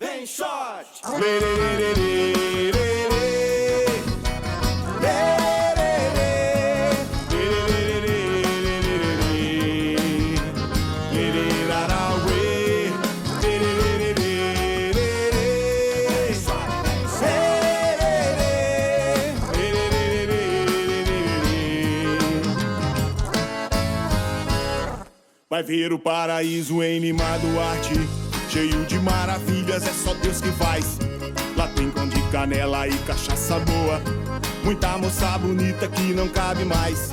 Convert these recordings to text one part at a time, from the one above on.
Vem shot! Vai ver o paraíso em Lima Duarte, cheio de maravilhas, é só Deus que faz. Lá tem pão de canela e cachaça boa, muita moça bonita que não cabe mais.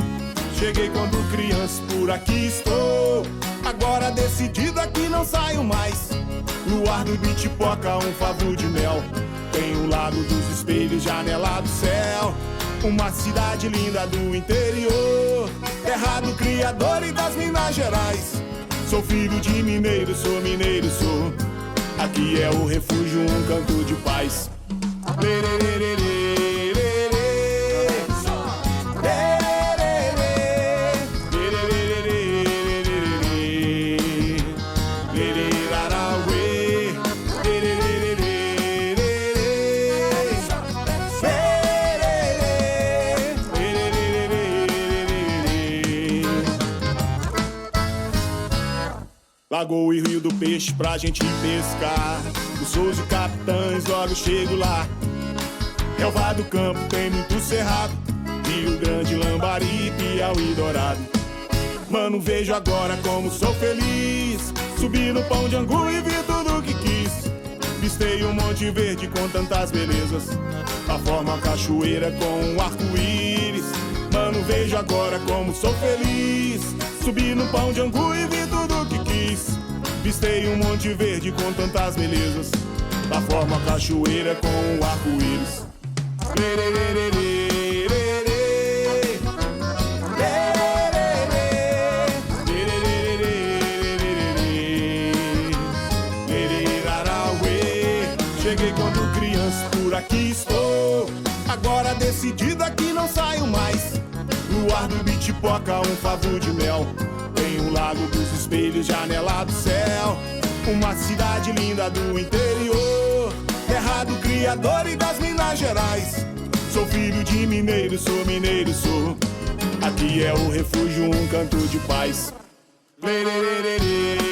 Cheguei quando criança, por aqui estou, agora decidida que não saio mais. Luar do Bitipoca, um favor de mel, tem o Lago dos Espelhos, janela do céu. Uma cidade linda do interior, terra do Criador e das Minas Gerais. Sou filho de mineiro, sou mineiro, sou. Aqui é o refúgio, um canto de paz. Lagoa e Rio do Peixe pra gente pescar, os Sous e Capitães, logo chego lá. Relva do Campo tem muito cerrado, Rio Grande, Lambari, Piauí, Dourado. Mano, vejo agora como sou feliz, subi no Pão de Angu e vi tudo que quis. Vistei um Monte Verde com tantas belezas, a forma cachoeira com um arco-íris. Mano, vejo agora como sou feliz, subi no Pão de Angu e vi tudo que quis. Vistei um Monte Verde com tantas belezas, da forma cachoeira com um arco-íris. Cheguei quando criança, por aqui estou, agora decidida que não saio mais. Luar do Bitipoca, um favor de mel, tem o Lago dos Espelhos, janela do céu. Uma cidade linda do interior, terra do Criador e das Minas Gerais. Sou filho de mineiro, sou mineiro, sou. Aqui é o refúgio, um canto de paz. Lerererê.